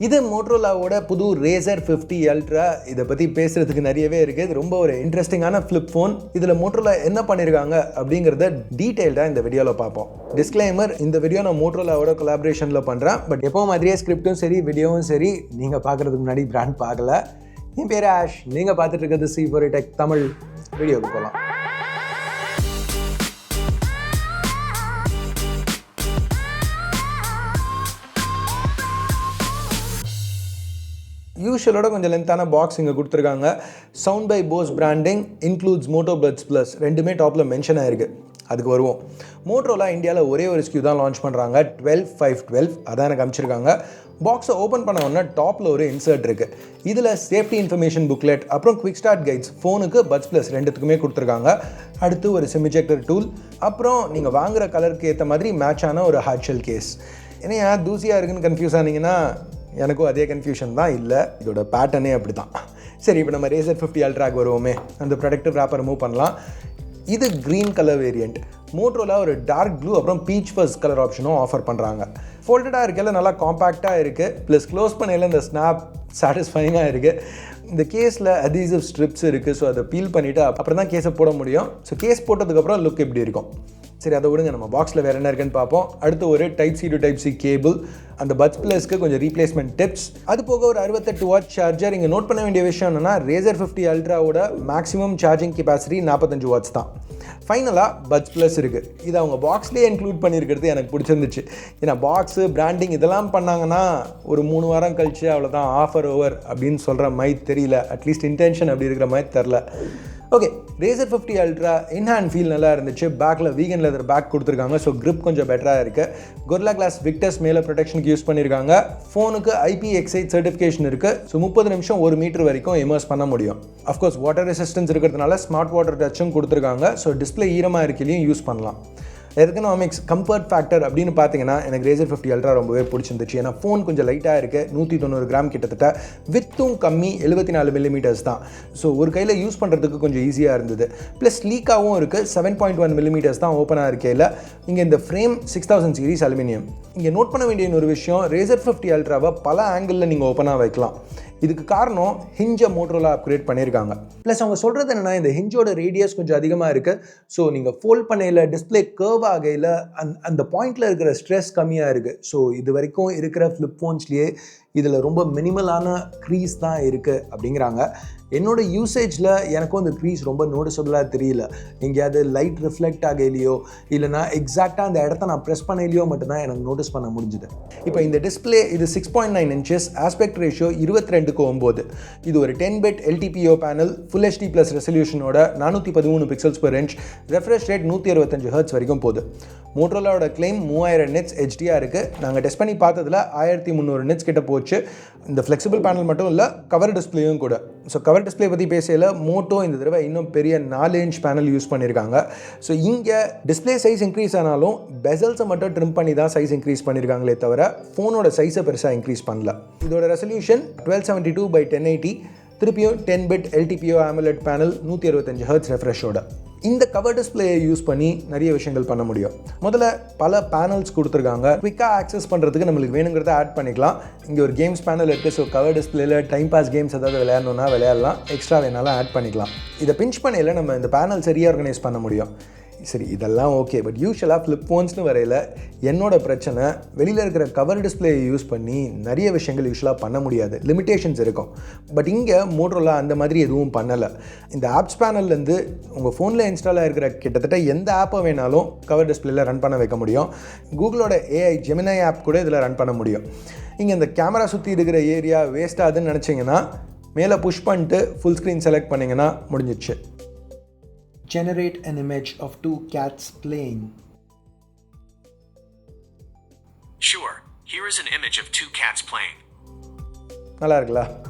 இது மோட்டோரோலாவோட புது Razr 50 Ultra. இதை பற்றி பேசுகிறதுக்கு நிறையவே இருக்குது. இது ரொம்ப ஒரு இன்ட்ரெஸ்டிங்கான ஃப்ளிப் ஃபோன். இதில் மோட்டோரோலா என்ன பண்ணியிருக்காங்க அப்படிங்கிறத டீட்டெயில்டாக இந்த வீடியோவில் பார்ப்போம். டிஸ்க்ளைமர், இந்த வீடியோ நான் மோட்டோரோலாவோட கொலாபரேஷனில் பண்ணுறேன். பட் எப்போ மாதிரியே ஸ்கிரிப்டும் சரி வீடியோவும் சரி நீங்கள் பார்க்குறதுக்கு முன்னாடி பிராண்ட் பார்க்கல. என் பேர் ஆஷ், நீங்கள் பார்த்துட்டு இருக்கிறது C4 Tech தமிழ். வீடியோவுக்கு போகலாம். யூஷுவலோட கொஞ்சம் லென்த்தான பாக்ஸ் இங்கே கொடுத்துருக்காங்க. Sound by Bose branding, includes Moto Buds plus, ரெண்டுமே டாப்பில் மென்ஷன் ஆயிருக்கு. அதுக்கு வருவோம். மோட்டோரோலா இந்தியாவில் ஒரே ஒரு ஸ்கியூ தான் லான்ச் பண்ணுறாங்க, 12/5/12. அதான் எனக்கு அமைச்சிருக்காங்க. பாக்ஸை ஓப்பன் பண்ண உடனே டாப்பில் ஒரு இன்சர்ட் இருக்குது. இதில் சேஃப்டி இன்ஃபர்மேஷன் புக்லெட், அப்புறம் குவிக் ஸ்டார்ட் கைட்ஸ், ஃபோனுக்கு பட்ஸ் ப்ளஸ் ரெண்டுத்துக்குமே கொடுத்துருக்காங்க. அடுத்து ஒரு சிம் இஜெக்டர் டூல், அப்புறம் நீங்கள் வாங்குகிற கலருக்கு ஏற்ற மாதிரி மேட்சான ஒரு ஹார்ட் ஷெல் கேஸ். ஏன்னா தூசியாக இருக்குன்னு கன்ஃபியூஸ் ஆனீங்கன்னா எனக்கும் அதே கன்ஃபியூஷன் தான். இல்லை, இதோட பேட்டர்னே அப்படி தான். சரி, இப்போ நம்ம Razr 50 Ultraக்கு வருவோமே. அந்த ப்ரொடக்டிவ் ராப்பர் ரிமூவ் பண்ணலாம். இது க்ரீன் கலர் வேரியண்ட். மோட்டோரோலா ஒரு டார்க் ப்ளூ அப்புறம் பீச் ஃபர்ஸ்ட் கலர் ஆப்ஷனும் ஆஃபர் பண்ணுறாங்க. ஃபோல்டடாக இருக்கல, நல்லா காம்பேக்டாக இருக்குது. ப்ளஸ் க்ளோஸ் பண்ணையில் இந்த ஸ்னாப் சாட்டிஸ்ஃபைங்காக இருக்குது. இந்த கேஸில் அதீசிவ் ஸ்ட்ரிப்ஸ் இருக்குது. ஸோ அதை பீல் பண்ணிவிட்டு அப்புறம் தான் கேஸை போட முடியும். ஸோ கேஸ் போட்டதுக்கப்புறம் லுக் எப்படி இருக்கும். சரி, அதை விடுங்க, நம்ம பாக்ஸில் வேறு என்ன இருக்குன்னு பார்ப்போம். அடுத்து ஒரு Type-C to Type-C கேபிள், அந்த பட்ஸ் ப்ளஸ்க்கு கொஞ்சம் ரீப்ளேஸ்மெண்ட் டிப்ஸ், அது போக ஒரு 68 வாட் சார்ஜர். இங்கே நோட் பண்ண வேண்டிய விஷயம் என்னென்னா Razr 50 Ultraவோட மேக்ஸிமம் சார்ஜிங் கெப்பாசிட்டி 45 வாட்ஸ் தான். ஃபைனலாக பட்ஸ் ப்ளஸ் இருக்குது. இது அவங்க பாக்ஸ்லேயே இன்க்ளூட் பண்ணியிருக்கிறது எனக்கு பிடிச்சிருந்துச்சு. ஏன்னா பாக்ஸு பிராண்டிங் இதெல்லாம் பண்ணாங்கன்னா ஒரு 3 வாரம் கழிச்சு அவ்வளோதான், ஆஃபர் ஓவர் அப்படின்னு சொல்கிற மாதிரி தெரியல. அட்லீஸ்ட் இன்டென்ஷன் அப்படி இருக்கிற மாதிரி தெரில. Okay, Razr 50 Ultra in hand feel நல்லா இருந்துச்சு. பேக்கில் வீகன் லெதர் பேக் கொடுத்துருக்காங்க. ஸோ கிரிப் கொஞ்சம் பெட்டராக இருக்குது. Gorilla Glass Victus மேலே ப்ரொடெக்ஷனுக்கு யூஸ் பண்ணியிருக்காங்க. ஃபோனுக்கு IP68 சர்டிஃபிகேஷன் இருக்குது. ஸோ 30 நிமிஷம் 1 மீட்டர் வரைக்கும் இமர்ஸ் பண்ண முடியும். அஃப்கோர்ஸ் வாட்டர் ரெசிஸ்டன்ஸ் இருக்கிறதுனால ஸ்மார்ட் வாட்டர் டச்சும் கொடுத்துருக்காங்க. ஸோ டிஸ்பிளே ஈரமாக இருக்கையிலையும் யூஸ் பண்ணலாம். எர்கனாமிக்ஸ், கம்ஃபர்ட் ஃபேக்டர் அப்படின்னு பார்த்தீங்கன்னா எனக்கு Razr 50 Ultra ரொம்பவே பிடிச்சிருந்துச்சு. ஏன்னா ஃபோன் கொஞ்சம் லைட்டாக இருக்குது, 190 கிராம் கிட்டத்தட்ட. வித்தும் கம்மி, 74 மில்லிமீட்டர்ஸ் தான். ஸோ ஒரு கையில் யூஸ் பண்ணுறதுக்கு கொஞ்சம் ஈஸியாக இருந்தது. ப்ளஸ் லீக்காகவும் இருக்குது. 7.1 மில்லிமீட்டர்ஸ் தான் ஓப்பனாக இருக்கையில். இங்கே இந்த ஃப்ரேம் 6000 சீரிஸ் அலுமினியம். இங்கே நோட் பண்ண வேண்டிய ஒரு விஷயம், Razr 50 Ultraவை பல ஆங்கிளில் நீங்கள் ஓப்பனாக வைக்கலாம். இதுக்கு காரணம் ஹிஞ்சை மோட்டோரோலா அப்கிரேட் பண்ணியிருக்காங்க. ப்ளஸ் அவங்க சொல்கிறது என்னென்னா, இந்த ஹிஞ்சோட ரேடியஸ் கொஞ்சம் அதிகமாக இருக்குது. ஸோ நீங்கள் ஃபோல்ட் பண்ணையில் டிஸ்பிளே கர்வ் ஆகையில் அந்த பாயிண்டில் இருக்கிற ஸ்ட்ரெஸ் கம்மியாக இருக்குது. ஸோ இது வரைக்கும் இருக்கிற ஃப்ளிப் ஃபோன்ஸ்லேயே இதில் ரொம்ப மினிமலான க்ரீஸ் தான் இருக்குது அப்படிங்கிறாங்க. என்னோடய யூசேஜில் எனக்கும் அந்த க்ரீஸ் ரொம்ப நோட்டிசபிளாக தெரியல. எங்கேயாவது லைட் ரிஃப்ளெக்ட் ஆகையிலையோ இல்லைனா எக்ஸாக்டாக அந்த இடத்த நான் ப்ரெஸ் பண்ணையிலையோ மட்டும்தான் எனக்கு நோட்டீஸ் பண்ண முடிஞ்சுது. இப்போ இந்த டிஸ்பிளே இது 6.9 inches, ஆஸ்பெக்ட் ரேஷியோ 22:9. இது ஒரு 10-bit LTPO panel, full HD plus ரெசல்யூஷனோட 413 pixels per inch, refresh rate 165 Hz வரைக்கும் போகுது. மோட்டோரோலாவோட கிளைம் 3000 nits HDயாக இருக்குது. நாங்கள் டெஸ்ட் பண்ணி பார்த்ததில் 1300 nits கிட்ட போச்சு. இந்த ஃப்ளெக்சிபிள் பேனல் மட்டும் இல்லை, கவர் டிஸ்பிளேயும் கூட. ஸோ கவர் டிஸ்பிளே பற்றி பேசல, மோட்டோ இந்த தடவை இன்னும் பெரிய 4 inch பேனல் யூஸ் பண்ணியிருக்காங்க. ஸோ இங்கே டிஸ்பிளே சைஸ் இன்க்ரீஸ் ஆனாலும் பெசல்ஸை மட்டும் ட்ரிம் பண்ணி தான் சைஸ் இன்க்ரீஸ் பண்ணியிருக்காங்களே தவிர ஃபோனோட சைஸை பெருசாக இன்க்ரீஸ் பண்ணல. இதோட ரெசல்யூஷன் 1272x1080, திருப்பியும் 10-bit LTPO AMOLED panel, 165 Hz ரெஃப்ரெஷோட. இந்த கவர் டிஸ்பிளேயை யூஸ் பண்ணி நிறைய விஷயங்கள் பண்ண முடியும். முதல்ல பல பேனல்ஸ் கொடுத்துருக்காங்க. குவிக்காக ஆக்சஸ் பண்ணுறதுக்கு நம்மளுக்கு வேணுங்கிறத ஆட் பண்ணிக்கலாம். இங்கே ஒரு கேம்ஸ் பேனல் இருக்குது. ஸோ கவர் டிஸ்பிளேயில் டைம் பாஸ் கேம்ஸ் ஏதாவது விளையாடணுன்னா விளையாடலாம், எக்ஸ்ட்ரா வேணாலும் ஆட் பண்ணிக்கலாம். இதை பிஞ்ச் பண்ணையில் நம்ம இந்த பேனல்ஸை ரீஆர்கனைஸ் பண்ண முடியும். சரி, இதெல்லாம் ஓகே. பட் யூஷுவலாக ஃப்ளிப் ஃபோன்ஸ்னு வரையில் என்னோட பிரச்சனை, வெளியில் இருக்கிற கவர் டிஸ்பிளேயை யூஸ் பண்ணி நிறைய விஷயங்கள் யூஷுவலாக பண்ண முடியாது, லிமிட்டேஷன்ஸ் இருக்கும். பட் இங்கே மோட்டோரோலா அந்த மாதிரி எதுவும் பண்ணலை. இந்த ஆப்ஸ் பேனல்லேருந்து உங்கள் ஃபோனில் இன்ஸ்டால் ஆகிருக்கிற கிட்டத்தட்ட எந்த ஆப்பை வேணாலும் கவர் டிஸ்பிளேயில் ரன் பண்ண வைக்க முடியும். கூகுளோட AI ஜெமினை ஆப் கூட இதில் ரன் பண்ண முடியும். இங்கே இந்த கேமரா சுற்றி இருக்கிற ஏரியா வேஸ்ட் ஆகுதுன்னு நினச்சிங்கன்னா மேலே புஷ் பண்ணிட்டு ஃபுல் ஸ்க்ரீன் செலக்ட் பண்ணிங்கன்னா முடிஞ்சிடுச்சு. Generate an image of 2 cats playing. Sure, here is an image of 2 cats playing. நல்லா இருக்குல்ல?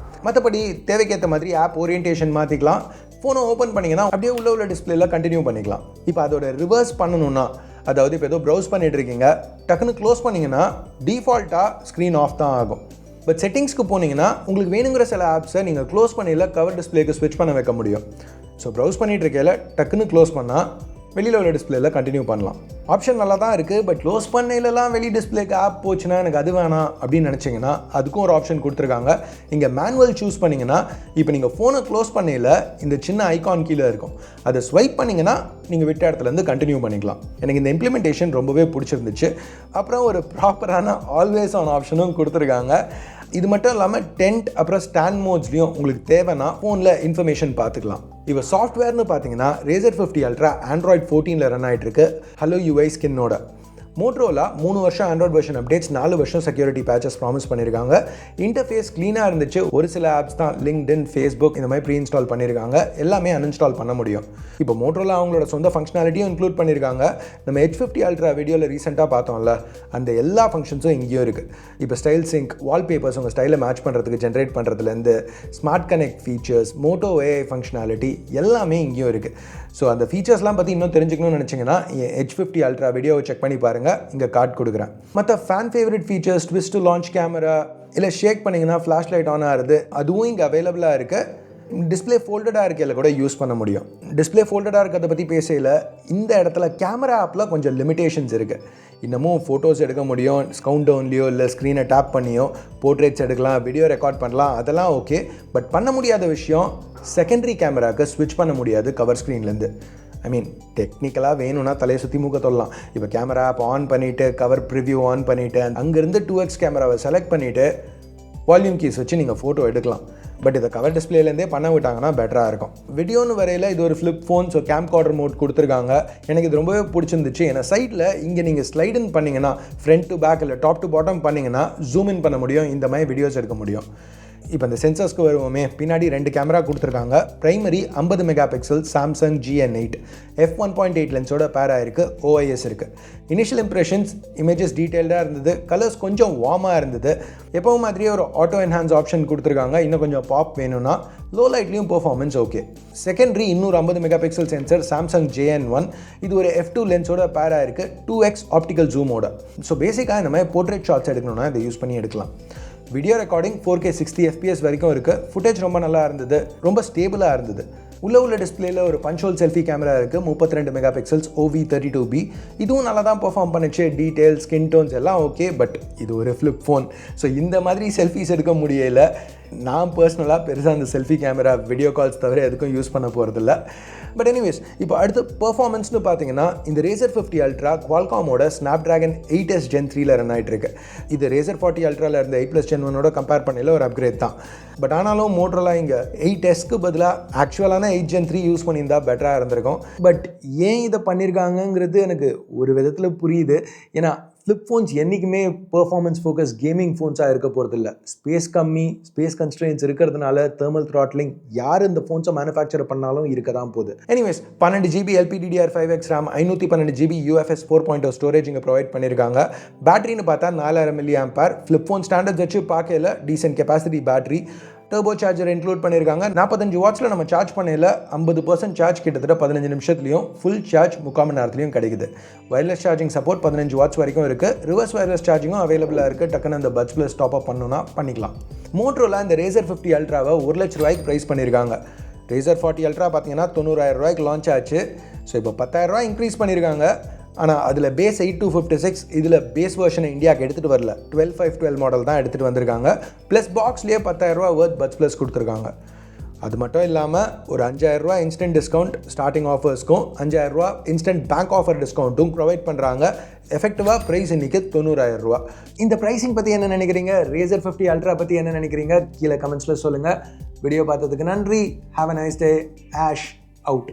மற்றபடி தேவைக்கேற்ற மாதிரி ஆப் ஓரியன்டேஷன் மாற்றிக்கலாம். ஃபோனை ஓப்பன் பண்ணிங்கன்னா அப்படியே உள்ள டிஸ்பிளேயில் கண்டினியூ பண்ணிக்கலாம். இப்போ அதோட ரிவர்ஸ் பண்ணணுன்னா, அதாவது இப்போ ஏதோ ப்ரௌஸ் பண்ணிட்டு இருக்கீங்க, டக்குன்னு க்ளோஸ் பண்ணிங்கன்னா டிஃபால்ட்டாக ஸ்க்ரீன் ஆஃப் தான் ஆகும். பட் செட்டிங்ஸ்க்கு போனீங்கன்னா உங்களுக்கு வேணுங்கிற சில ஆப்ஸை நீங்கள் க்ளோஸ் பண்ணியில் கவர் டிஸ்பிளேக்கு ஸ்விட்ச் பண்ண வைக்க முடியும். ஸோ ப்ரௌஸ் பண்ணிகிட்டு இருக்கையில் டக்குன்னு க்ளோஸ் பண்ணால் வெளியில் உள்ள டிஸ்பிளேல கண்டினியூ பண்ணலாம். ஆப்ஷன் நல்லா தான் இருக்குது, பட் க்ளோஸ் பண்ணையிலலாம் வெளி டிஸ்பிளேக்கு ஆப் போச்சுன்னா எனக்கு அது வேணாம் அப்படின்னு நினச்சிங்கன்னா அதுக்கும் ஒரு ஆப்ஷன் கொடுத்துருக்காங்க. இங்கே மேனுவல் சூஸ் பண்ணிங்கன்னா இப்போ நீங்கள் ஃபோனை க்ளோஸ் பண்ணையில் இந்த சின்ன ஐகான் கீழே இருக்கும், அதை ஸ்வைப் பண்ணிங்கன்னா நீங்கள் விட்ட இடத்துலேருந்து கண்டினியூ பண்ணிக்கலாம். எனக்கு இந்த இம்ப்ளிமெண்டேஷன் ரொம்பவே பிடிச்சிருந்துச்சு. அப்புறம் ஒரு ப்ராப்பரான ஆல்வேஸ் ஆன் ஆப்ஷனும் கொடுத்துருக்காங்க. இது மட்டும் இல்லாமல் டென்ட் அப்புறம் ஸ்டாண்ட் மோட்ஸ்லையும் உங்களுக்கு தேவைன்னா ஃபோனில் இன்ஃபர்மேஷன் பார்த்துக்கலாம். இப்போ சாஃப்ட்வேர்னு பார்த்தீங்கன்னா Razr 50 Ultra Android 14 ரன் ஆகிட்டு இருக்கு ஹலோ UI ஸ்கின்னோட. மோட்டரோலா 3 வருஷம் ஆண்ட்ராய்ட் வெர்ஷன் அப்டேட்ஸ், 4 வருஷம் செக்யூரிட்டி பேச்சஸ் ப்ராமிஸ் பண்ணியிருக்காங்க. இன்டர்ஃபேஸ் க்ளீனாக இருந்துச்சு. ஒரு சில ஆப்ஸ் தான் லிங்க்டின், ஃபேஸ்புக் இந்த மாதிரி ப்ரீ இன்ஸ்டால் பண்ணியிருக்காங்க. எல்லாமே அன்இன்ஸ்டால் பண்ண முடியும். இப்போ மோட்டரோலா அவங்களோட சொந்த ஃபங்க்ஷனாலிட்டியும் இன்க்ளூட் பண்ணியிருக்காங்க. நம்ம H50 Ultra வீடியோவில் ரீசெண்டாக பார்த்தோம்ல, அந்த எல்லா ஃபங்க்ஷன்ஸும் இங்கேயும் இருக்குது. இப்போ ஸ்டைல் சிங்க், வால்பேப்பர்ஸ் உங்கள் ஸ்டைலை மேட்ச் பண்ணுறதுக்கு ஜென்ரேட் பண்ணுறதுலேருந்து smart connect features, Moto AI functionality எல்லாமே இங்கேயும் இருக்குது. ஸோ அந்த ஃபீச்சர்ஸ்லாம் பற்றி இன்னும் தெரிஞ்சுக்கணும்னு நினச்சிங்கன்னா H50 Ultra வீடியோவை செக் பண்ணி பாருங்கள், இங்கே கார்டு கொடுக்குறேன். மற்ற fan favourite features, twist to launch camera, இல்லை ஷேக் பண்ணிங்கன்னா ஃப்ளாஷ் லைட் ஆன் ஆகுது, அதுவும் இங்கே அவைலபிளாக இருக்குது. டிஸ்பிளே ஃபோல்டடாக இருக்கையில் கூட யூஸ் பண்ண முடியும். டிஸ்பிளே ஃபோல்டடாக இருக்கிறத பற்றி பேசையில் இந்த இடத்துல கேமரா ஆப்பில் கொஞ்சம் லிமிடேஷன்ஸ் இருக்குது. இன்னமும் ஃபோட்டோஸ் எடுக்க முடியும், ஸ்கவுண்ட் டவுன்லையோ இல்லை ஸ்க்ரீனை டேப் பண்ணியோ போர்ட்ரேட்ஸ் எடுக்கலாம், வீடியோ ரெக்கார்ட் பண்ணலாம், அதெல்லாம் ஓகே. பட் பண்ண முடியாத விஷயம் செகண்டரி கேமராவுக்கு ஸ்விட்ச் பண்ண முடியாது கவர் ஸ்க்ரீன்லேருந்து. ஐ மீன் டெக்னிக்கலாக வேணும்னா தலையை சுற்றி மூக்க சொல்லலாம். இப்போ கேமரா ஆப் ஆன் பண்ணிவிட்டு கவர் ப்ரிவ்யூ ஆன் பண்ணிவிட்டு அங்கேருந்து 2x கேமராவை செலக்ட் பண்ணிவிட்டு வால்யூம் கீஸ் வச்சு நீங்கள் ஃபோட்டோ எடுக்கலாம். பட் இதை கவர் டிஸ்பிளேலேருந்தே பண்ண விட்டாங்கன்னா பெட்டராக இருக்கும். வீடியோன்னு வரையில் இது ஒரு flip phone, so camcorder mode கொடுத்துருக்காங்க. எனக்கு இது ரொம்பவே பிடிச்சிருந்துச்சு. ஏன்னா சைடில் இங்கே நீங்கள் ஸ்லைடுன்னு பண்ணிங்கன்னா ஃப்ரண்ட் டு பேக் இல்லை டாப் டு பாட்டம் பண்ணிங்கன்னா ஜூம் இன் பண்ண முடியும், இந்த மாதிரி வீடியோஸ் எடுக்க முடியும். இப்போ இந்த சென்சர்ஸ்க்கு வருவோமே, பின்னாடி 2 கேமரா கொடுத்துருக்காங்க. Primary 50 mega pixel Samsung GN8 f1.8 லென்ஸோட பேர் ஆயிருக்கு. OIS இருக்குது. இனிஷியல் இம்ப்ரெஷன்ஸ், இமேஜஸ் டீட்டெயில்டாக இருந்தது, கலர்ஸ் கொஞ்சம் வார்மாக இருந்தது. எப்பவும் மாதிரியே ஒரு ஆட்டோ என்ஹான்ஸ் ஆப்ஷன் கொடுத்துருக்காங்க. இன்னும் கொஞ்சம் பாப் வேணும்னா லோ லைட்லேயும் பெர்ஃபார்மன்ஸ் ஓகே. செகண்டரி இன்னொரு 50 mega pixel sensor Samsung JN1, இது ஒரு f2 லென்ஸோட பேர் ஆயிருக்கு 2x ஆப்டிக்கல் ஜூமோட. ஸோ பேசிக்காக இந்த மாதிரி போர்ட்ரேட் ஷாட்ஸ் எடுக்கணும்னா இதை யூஸ் பண்ணி எடுக்கலாம். வீடியோ ரெக்கார்டிங் 4K 60 FPS வரைக்கும் இருக்குது. ஃபுட்டேஜ் ரொம்ப நல்லா இருந்தது, ரொம்ப ஸ்டேபிளாக இருந்தது. உள்ள டிஸ்பிளேல ஒரு பஞ்ச் ஹோல் செல்ஃபி கேமரா இருக்குது, 32 மெகா பிக்சல்ஸ் OV32B. இதுவும் நல்லா தான் பெர்ஃபார்ம் பண்ணிச்சு. டீட்டெயில்ஸ், ஸ்கின் டோன்ஸ் எல்லாம் ஓகே. பட் இது ஒரு ஃப்ளிப் ஃபோன், ஸோ இந்த மாதிரி செல்ஃபிஸ் எடுக்க முடியல. நான் பர்சனலாக பெருசாக அந்த செல்ஃபி கேமரா வீடியோ கால்ஸ் தவிர எதுக்கும் யூஸ் பண்ண போகிறதில்ல. பட் எனிவேஸ், இப்போ அடுத்து பெர்ஃபார்மன்ஸ்னு பார்த்தீங்கன்னா இந்த Razr 50 Ultra குவால்காமோட Snapdragon 8s Gen 3ல ரன் ஆகிட்டு இருக்கு. இது Razr 40 Ultraல இருந்த 8+ Gen 1ஓட கம்பேர் பண்ணல ஒரு அப்கிரேட் தான். பட் ஆனாலும் மோட்டரோலா இங்கே 8sக்கு பதிலாக ஆக்சுவலான 8 Gen 3 யூஸ் பண்ணியிருந்தா பெட்டராக இருந்திருக்கும். பட் ஏன் இதை பண்ணியிருக்காங்கங்கிறது எனக்கு ஒரு விதத்தில் புரியுது. ஏன்னா ஃப்ளிப் ஃபோன்ஸ் என்றைக்குமே பெர்ஃபார்மன்ஸ் ஃபோக்கஸ் கேமிங் ஃபோன்ஸாக இருக்க போகிறதில்ல. ஸ்பேஸ் கம்மி, ஸ்பேஸ் கன்ஸ்ட்ரெயின்ஸ் இருக்கிறதுனால தெர்மல் த்ராட்லிங் யார் இந்த ஃபோன்ஸை மேனுஃபேக்சர் பண்ணாலும் இருக்க தான் போகுது. Anyways 12 GB LPDDR5X RAM, 512 GB UFS 4.0 storage இங்கே ப்ரொவைட் பண்ணியிருக்காங்க. பேட்டரின்னு பார்த்தா 4000 mAh. ஃப்ளிப் ஃபோன் ஸ்டாண்டர்ட்ஸ் வச்சு பார்க்கல decent capacity battery. Turbo charger include பண்ணியிருக்காங்க. 45 வாட்ஸில் நம்ம சார்ஜ் பண்ணல 50% சார்ஜ் கிட்டத்தட்ட 15 நிமிஷத்துலையும், ஃபுல் சார்ஜ் 3/4 மணி நேரத்துலையும் கிடைக்குது. வயர்லெஸ் சார்ஜிங் சப்போர்ட் 15 வாட்ஸ் வரைக்கும் இருக்குது. ரிவர்ஸ் வயர்லெஸ் சார்ஜிங்கும் அவைலபிளாக இருக்குது. டக்குன்னு அந்த பட்ஸ் ப்ளஸ் டாப் அப் பண்ணணும்னா பண்ணிக்கலாம். மோட்டரோலா இந்த Razr 50 Ultraவை 1 லட்ச ரூபாய்க்கு ப்ரைஸ் பண்ணியிருக்காங்க. Razr 40 Ultra பார்த்தீங்கன்னா 90,000 ரூபாய்க்கு லான்ச் ஆச்சு. ஸோ இப்போ 10,000 ரூபாய் இன்க்ரீஸ் பண்ணியிருக்காங்க. ஆனால் அதில் பேஸ் 8256, இதில் பேஸ் வெர்ஷனை இந்தியாவுக்கு எடுத்துகிட்டு வரல. 12/512 மாடல் தான் எடுத்துகிட்டு வந்திருக்காங்க. ப்ளஸ் பாக்ஸ்லேயே 10,000 ரூபா வர்த் பட்ஸ் ப்ளஸ் கொடுத்துருக்காங்க. அது மட்டும் இல்லாமல் ஒரு 5,000 ரூபா இன்ஸ்டன்ட் டிஸ்கவுண்ட் ஸ்டார்டிங் ஆஃபர்ஸ்க்கும் 5,000 ரூபா இன்ஸ்டன்ட் பேங்க் ஆஃபர் டிஸ்கவுண்ட்டும் ப்ரொவைட் பண்ணுறாங்க. எஃபெக்டிவாக ப்ரைஸ் இன்றைக்கி 90,000 ரூபா. இந்த ப்ரைஸிங் பற்றி என்ன நினைக்கிறீங்க? Razr 50 Ultra பற்றி என்ன நினைக்கிறீங்க? கீழே கமெண்ட்ஸில் சொல்லுங்கள். வீடியோ பார்த்ததுக்கு நன்றி. Have a nice day. Ash out.